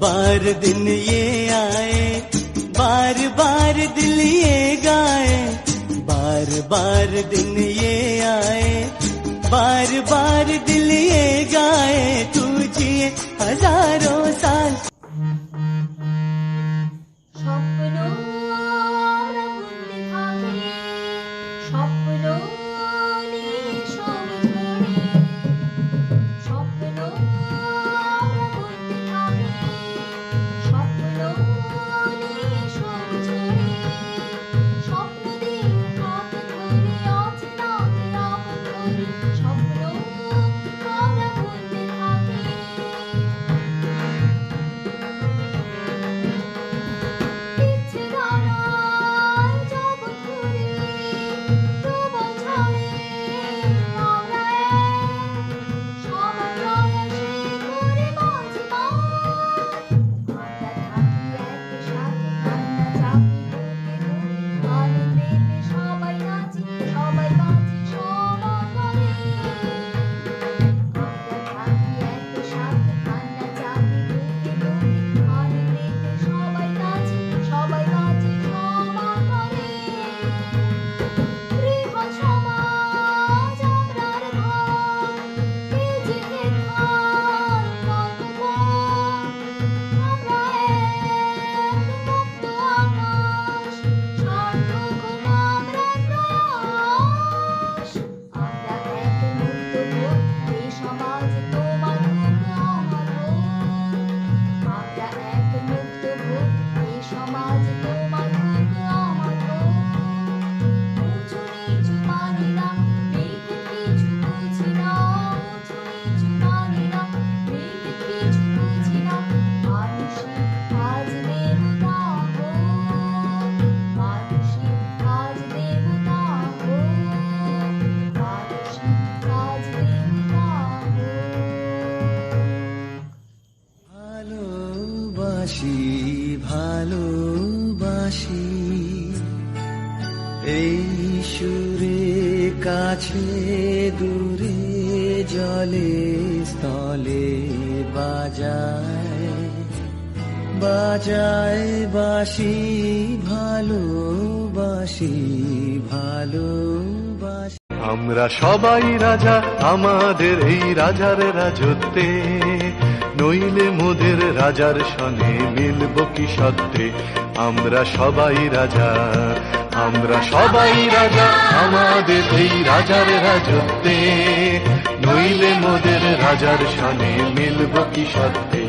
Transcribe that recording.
बार दिन ये आए, बार बार दिल ये गाए, बार बार दिन ये आए, बार बार दिल ये गाए, तू जिए हजारों साल। ভালোবাসি এই সুরে কাছে দূরে জলে স্থলে বাজায় বাজায় বাঁশি ভালোবাসি ভালোবাসি। আমরা সবাই রাজা আমাদের এই রাজার রাজত্বে, নইলে মোদের রাজার সনে মিলব কি সত্ত্বে। আমরা সবাই রাজা, আমরা সবাই রাজা আমাদের এই রাজার রাজত্বে, নইলে মোদের রাজার সনে মিলব কি সত্ত্বে।